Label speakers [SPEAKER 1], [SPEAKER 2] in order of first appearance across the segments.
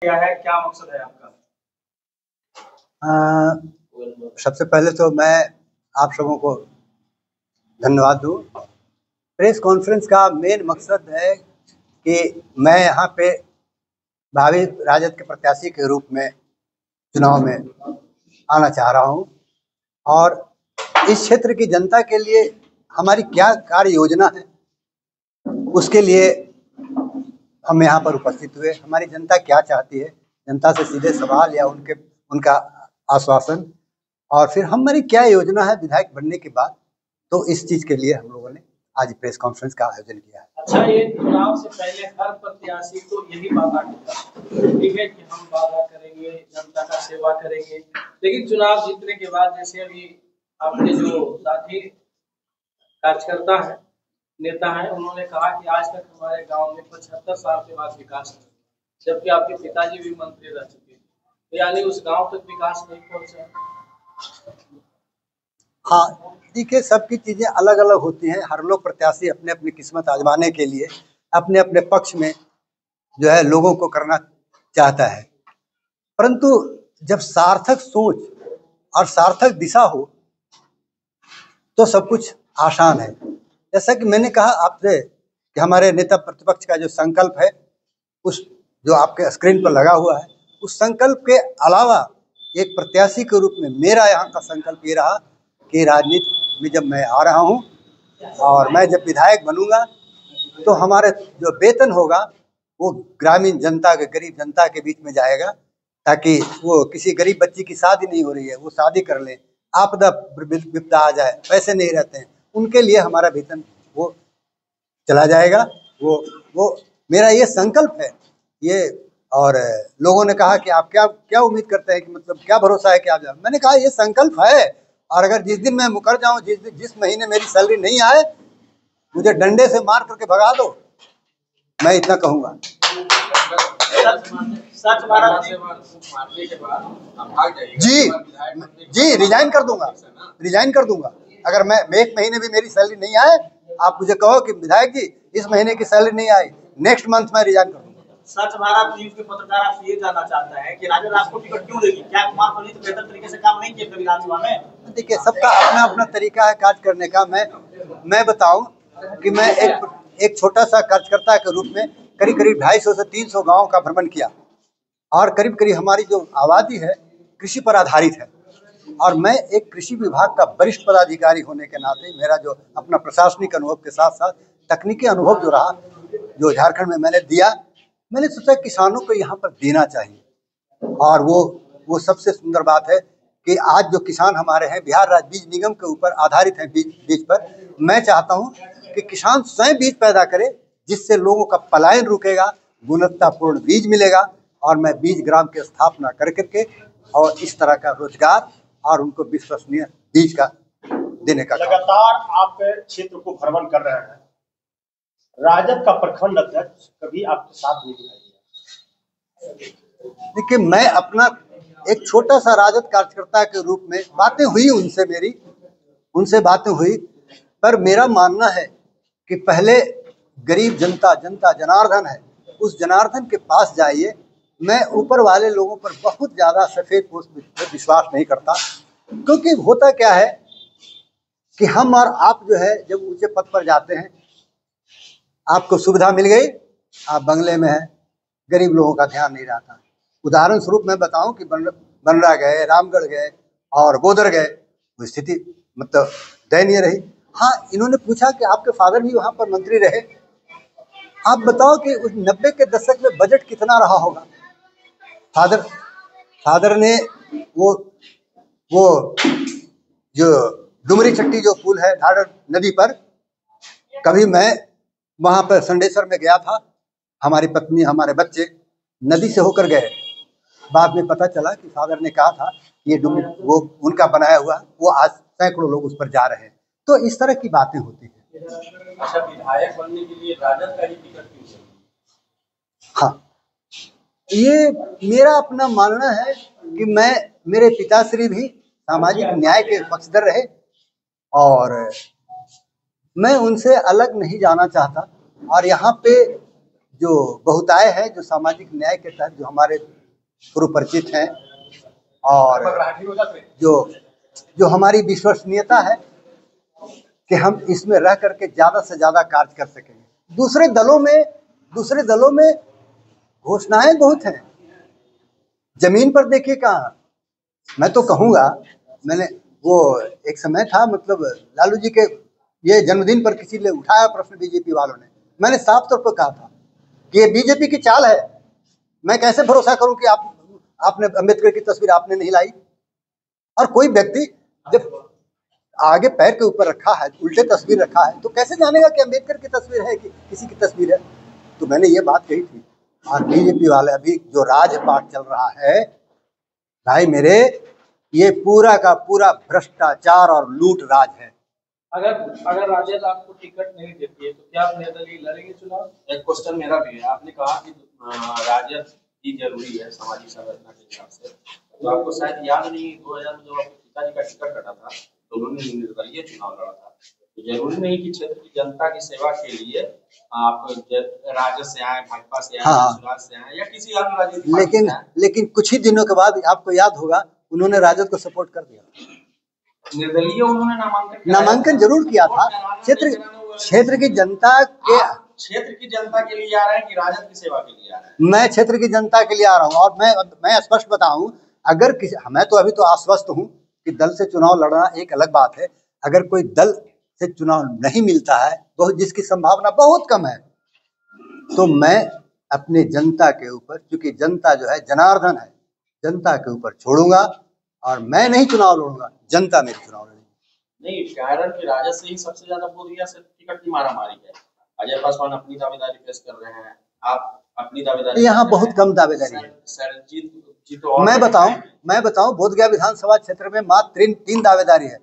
[SPEAKER 1] क्या है, क्या मकसद है आपका?
[SPEAKER 2] सबसे पहले तो मैं आप सबों को धन्यवाद दूं। प्रेस कॉन्फ्रेंस का मेन मकसद है कि मैं यहाँ पे भावी राजद के प्रत्याशी के रूप में चुनाव में आना चाह रहा हूँ और इस क्षेत्र की जनता के लिए हमारी क्या कार्य योजना है उसके लिए हम यहाँ पर उपस्थित हुए। हमारी जनता क्या चाहती है, जनता से सीधे सवाल या उनका आश्वासन, और फिर हमारी क्या योजना है विधायक बनने के बाद। तो इस चीज के लिए हम लोगों ने आज प्रेस कॉन्फ्रेंस का आयोजन किया है।
[SPEAKER 1] अच्छा, ये चुनाव से पहले हर प्रत्याशी को यही वादा करता है कि हम वादा करेंगे, जनता का सेवा करेंगे, लेकिन चुनाव जीतने के बाद जैसे अभी आपके जो साथी कार्यकर्ता है, नेता है, उन्होंने कहा कि आज तक हमारे गांव में 75 साल के बाद विकास है, जबकि आपके पिताजी भी मंत्री रह चुके हैं, तो यानी उस गांव तक विकास नहीं पहुंचा।
[SPEAKER 2] हाँ, देखिए, सबकी चीजें अलग अलग होती हैं। हर लोग प्रत्याशी अपने अपनी किस्मत आजमाने के लिए अपने अपने पक्ष में जो है लोगों को करना चाहता है, परंतु जब सार्थक सोच और सार्थक दिशा हो तो सब कुछ आसान है। जैसा कि मैंने कहा आपसे कि हमारे नेता प्रतिपक्ष का जो संकल्प है, उस जो आपके स्क्रीन पर लगा हुआ है, उस संकल्प के अलावा एक प्रत्याशी के रूप में मेरा यहाँ का संकल्प ये रहा कि राजनीति में जब मैं आ रहा हूँ और मैं जब विधायक बनूंगा तो हमारे जो वेतन होगा वो ग्रामीण जनता के, गरीब जनता के बीच में जाएगा, ताकि वो किसी गरीब बच्ची की शादी नहीं हो रही है, वो शादी कर ले, आपदा विपदा आ जाए, पैसे नहीं रहते हैं, उनके लिए हमारा वेतन वो चला जाएगा। वो मेरा ये संकल्प है ये। और लोगों ने कहा कि आप क्या क्या उम्मीद करते हैं कि मतलब क्या भरोसा है कि आप जाए। मैंने कहा ये संकल्प है, और अगर जिस दिन मैं मुकर जाऊं, जिस महीने मेरी सैलरी नहीं आए, मुझे डंडे से मार करके भगा दो, मैं इतना कहूंगा।
[SPEAKER 1] सच मारा
[SPEAKER 2] जी, रिजाइन कर दूंगा। अगर मैं एक महीने भी मेरी सैलरी नहीं आए, आप मुझे कहो कि विधायक जी इस महीने की सैलरी नहीं आई, नेक्स्ट मंथ मैं रिजाइन कर दूंगा।
[SPEAKER 1] सच भारत न्यूज के पत्रकार आपसे ये जानना चाहता है कि राजद आपको टिकट क्यों देगी? क्या कुमार पंडित बेहतर तरीके से काम नहीं किए कभी विधानसभा में?
[SPEAKER 2] देखिए, सबका अपना अपना तरीका है कार्य करने का। मैं बताऊं कि मैं एक छोटा सा कार्यकर्ता के रूप में करीब 250 से 300 गाँव का भ्रमण किया, और करीब हमारी जो आबादी है कृषि पर आधारित है, और मैं एक कृषि विभाग का वरिष्ठ पदाधिकारी होने के नाते मेरा जो अपना प्रशासनिक अनुभव के साथ साथ तकनीकी अनुभव जो रहा, जो झारखंड में मैंने दिया, मैंने सोचा किसानों को यहाँ पर देना चाहिए। और वो सबसे सुंदर बात है कि आज जो किसान हमारे हैं बिहार राज्य बीज निगम के ऊपर आधारित हैं, बीज पर। मैं चाहता हूँ कि किसान स्वयं बीज पैदा करे, जिससे लोगों का पलायन रुकेगा, गुणवत्तापूर्ण बीज मिलेगा, और मैं बीज ग्राम की स्थापना करके और इस तरह का रोजगार और उनको विश्वसनीय बीज का देने का।
[SPEAKER 1] लगातार आप क्षेत्र को भ्रमण कर रहे हैं, राजद का प्रखंड अध्यक्ष कभी आपके साथ नहीं दिखाई दिया?
[SPEAKER 2] देखिए, मैं अपना एक छोटा सा राजद कार्यकर्ता के रूप में बातें हुई उनसे बातें हुई, पर मेरा मानना है कि पहले गरीब जनता जनार्दन है, उस जनार्दन के पास जाइए। मैं ऊपर वाले लोगों पर बहुत ज्यादा सफेद पोस्ट पर विश्वास नहीं करता, क्योंकि होता क्या है कि हम और आप जो है जब ऊंचे पद पर जाते हैं, आपको सुविधा मिल गई, आप बंगले में हैं, गरीब लोगों का ध्यान नहीं रहता। उदाहरण स्वरूप मैं बताऊं कि बनरा गए, रामगढ़ गए और बोदर गए, वो स्थिति मतलब दयनीय रही। हाँ, इन्होंने पूछा कि आपके फादर भी वहां पर मंत्री रहे, आप बताओ कि उस 90 के दशक में बजट कितना रहा होगा। फादर ने वो जो डुमरी चट्टी जो पुल है धार नदी पर, कभी मैं वहां पर संडेश्वर में गया था, हमारी पत्नी हमारे बच्चे नदी से होकर गए। बाद में पता चला कि फादर ने कहा था ये वो उनका बनाया हुआ, वो आज सैकड़ों लोग उस पर जा रहे हैं। तो इस तरह की बातें होती हैं।
[SPEAKER 1] अच्छा, विधायक बनने के लिए राजद का ही टिकट क्यों चाहिए?
[SPEAKER 2] हाँ, ये मेरा अपना मानना है कि मेरे पिताश्री भी सामाजिक न्याय के पक्षधर रहे, और मैं उनसे अलग नहीं जाना चाहता। और यहाँ पे जो बहुतायत है, जो सामाजिक न्याय के तहत जो हमारे पूर्व परिचित हैं, और जो हमारी विश्वसनीयता है कि हम इसमें रह करके ज्यादा से ज्यादा कार्य कर सकेंगे। दूसरे दलों में घोषणाएं बहुत हैं, जमीन पर देखिए कहाँ। मैं तो कहूँगा, मैंने वो एक समय था, मतलब लालू जी के ये जन्मदिन पर किसी ने उठाया प्रश्न बीजेपी वालों ने, मैंने साफ तौर पर कहा था कि ये बीजेपी की चाल है। मैं कैसे भरोसा करूं कि आपने अम्बेडकर की तस्वीर आपने नहीं लाई, और कोई व्यक्ति जब आगे पैर के ऊपर रखा है, उल्टे तस्वीर रखा है, तो कैसे जानेगा कि अम्बेडकर की तस्वीर है कि किसी की तस्वीर है। तो मैंने ये बात कही थी। और बीजेपी वाले अभी जो राजपाट चल रहा है भाई मेरे, ये पूरा का पूरा भ्रष्टाचार और लूट राज है।
[SPEAKER 1] अगर राजद आपको टिकट नहीं देती है तो क्या आप निर्दलीय लड़ेंगे चुनाव? एक क्वेश्चन मेरा भी है। आपने कहा कि राजद ही जरूरी है सामाजिक संरचना के हिसाब से, तो आपको शायद याद नहीं, 2000 में जब आपके पिताजी का टिकट कटा था तो उन्होंने निर्दलीय चुनाव लड़ा था। तो जरूरी नहीं कि क्षेत्र की जनता की सेवा के लिए आप राजद से आए, भाजपा से आए, सुराज से आए या किसी अन्य राजनीतिक पार्टी से आए।
[SPEAKER 2] लेकिन कुछ ही दिनों के बाद आपको याद होगा उन्होंने राजद को सपोर्ट कर दिया।
[SPEAKER 1] निर्दलीय उन्होंने
[SPEAKER 2] नामांकन जरूर किया था। क्षेत्र की जनता के,
[SPEAKER 1] क्षेत्र की जनता के लिए आ रहे हैं कि राजद की सेवा के लिए आ रहे हैं?
[SPEAKER 2] मैं क्षेत्र की जनता के लिए आ रहा हूँ। और मैं स्पष्ट बताऊं, अगर किसी, मैं तो अभी तो आश्वस्त हूँ कि दल से चुनाव लड़ना एक अलग बात है। अगर कोई दल से चुनाव नहीं मिलता है, तो जिसकी संभावना बहुत कम है, तो मैं अपने जनता के ऊपर, क्योंकि जनता जो है जनार्दन है, जनता के ऊपर छोड़ूंगा और मैं नहीं चुनाव लड़ूंगा, जनता मेरी चुनाव लड़ेगी।
[SPEAKER 1] नहीं, कारण कि राजद से ही सबसे ज्यादा बोधगया से टिकट की मारामारी है। अजय पासवान अपनी दावेदारी पेश कर रहे हैं, आप अपनी दावेदारी।
[SPEAKER 2] यहाँ बहुत कम दावेदारी है। मैं बताऊं बोधगया विधानसभा क्षेत्र में मात्र 3 दावेदारी है।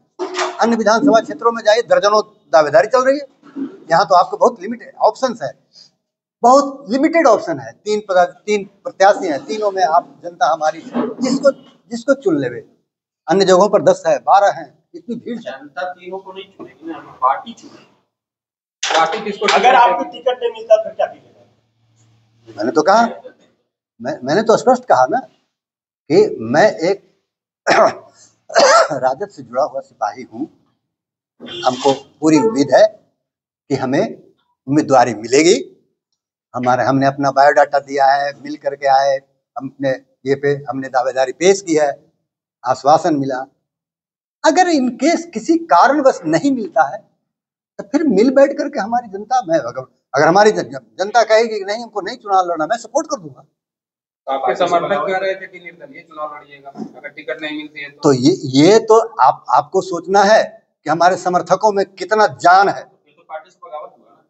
[SPEAKER 2] अन्य विधानसभा क्षेत्रों में जाइए, दर्जनों दावेदारी चल रही है। यहाँ तो आपको बहुत लिमिटेड ऑप्शंस है, बहुत लिमिटेड ऑप्शन है। 3 प्रत्याशी हैं, तीनों में आप जनता हमारी जिसको चुन लेवे। अन्य जगहों पर 10 है, 12 है, इतनी भीड़।
[SPEAKER 1] जनता तीनों को नहीं चुनेगी ना, पार्टी चुनेगी। पार्टी किसको?
[SPEAKER 3] अगर आपको टिकट नहीं मिलता फिर क्या कीजिएगा?
[SPEAKER 2] मैंने तो कहा, मैंने तो स्पष्ट कहा ना कि मैं एक राजद से जुड़ा हुआ सिपाही हूँ। हमको पूरी उम्मीद है कि हमें उम्मीदवारी मिलेगी। हमने अपना बायोडाटा दिया है, मिल करके आए, हमने ये पे हमने दावेदारी पेश की है, आश्वासन मिला। अगर इनकेस किसी कारणवश नहीं मिलता है तो फिर मिल बैठ करके हमारी जनता, अगर हमारी जनता कहेगी कि नहीं हमको नहीं चुनाव लड़ना, मैं सपोर्ट कर दूंगा।
[SPEAKER 1] आपके समर्थक कह रहे थे कि निर्दलीय चुनाव लड़िएगा अगर टिकट नहीं मिलती है
[SPEAKER 2] तो ये तो आपको सोचना है कि हमारे समर्थकों में कितना जान है।
[SPEAKER 1] तो पार्टी से बगावत हुआ ना?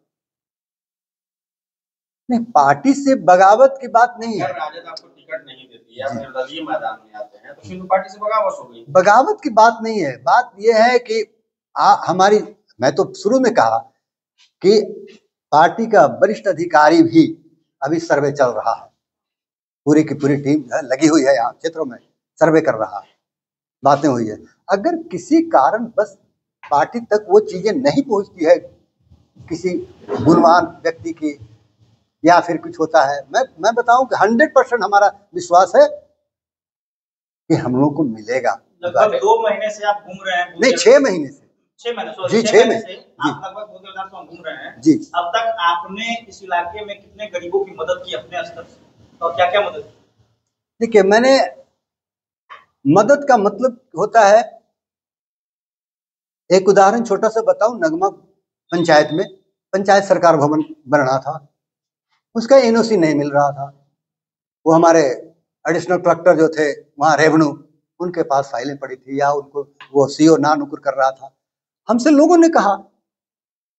[SPEAKER 2] नहीं, पार्टी से बगावत की बात नहीं है।
[SPEAKER 1] राजद आपको टिकट नहीं देती है, आप निर्दलीय मैदान में आते हैं, तो फिर तो पार्टी से बगावत हो गई।
[SPEAKER 2] बगावत की बात नहीं है। बात यह है कि हमारी, मैं तो शुरू में कहा कि पार्टी का वरिष्ठ अधिकारी भी अभी सर्वे चल रहा है, पूरी की पूरी टीम लगी हुई है यहाँ क्षेत्रों में, सर्वे कर रहा है, बातें हुई है। अगर किसी कारण बस पार्टी तक वो चीजें नहीं पहुंचती है, किसी गुणवान व्यक्ति की या फिर कुछ होता है, मैं बताऊं कि 100% हमारा विश्वास है कि हम लोग को मिलेगा।
[SPEAKER 3] लगभग 2 महीने से आप घूम रहे हैं।
[SPEAKER 2] नहीं, 6 महीने से।
[SPEAKER 3] 6 महीने
[SPEAKER 2] जी, 6 महीने
[SPEAKER 3] से आप लगभग बोधगया विधानसभा घूम रहे हैं
[SPEAKER 2] जी।
[SPEAKER 3] अब तक आपने इस इलाके में कितने गरीबों की मदद की अपने स्तर से, और क्या क्या मदद की?
[SPEAKER 2] देखिए, मैंने मदद का मतलब होता है, एक उदाहरण छोटा सा बताऊं। नगमा पंचायत में पंचायत सरकार भवन बन रहा था, उसका एनओसी नहीं मिल रहा था। वो हमारे एडिशनल कलेक्टर जो थे वहाँ रेवेन्यू, उनके पास फाइलें पड़ी थी, या उनको वो सीओ ना नुकुर कर रहा था। हमसे लोगों ने कहा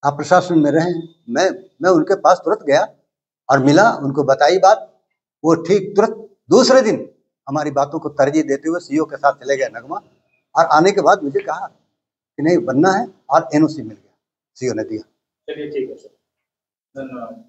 [SPEAKER 2] आप प्रशासन में रहें, मैं उनके पास तुरंत गया और मिला, उनको बताई बात। वो ठीक तुरंत दूसरे दिन हमारी बातों को तरजीह देते हुए सीओ के साथ चले गए नगमा, और आने के बाद मुझे कहा कि नहीं बनना है, और एनओसी मिल गया, सीओ ने दिया।
[SPEAKER 1] चलिए ठीक है सर, धन्यवाद।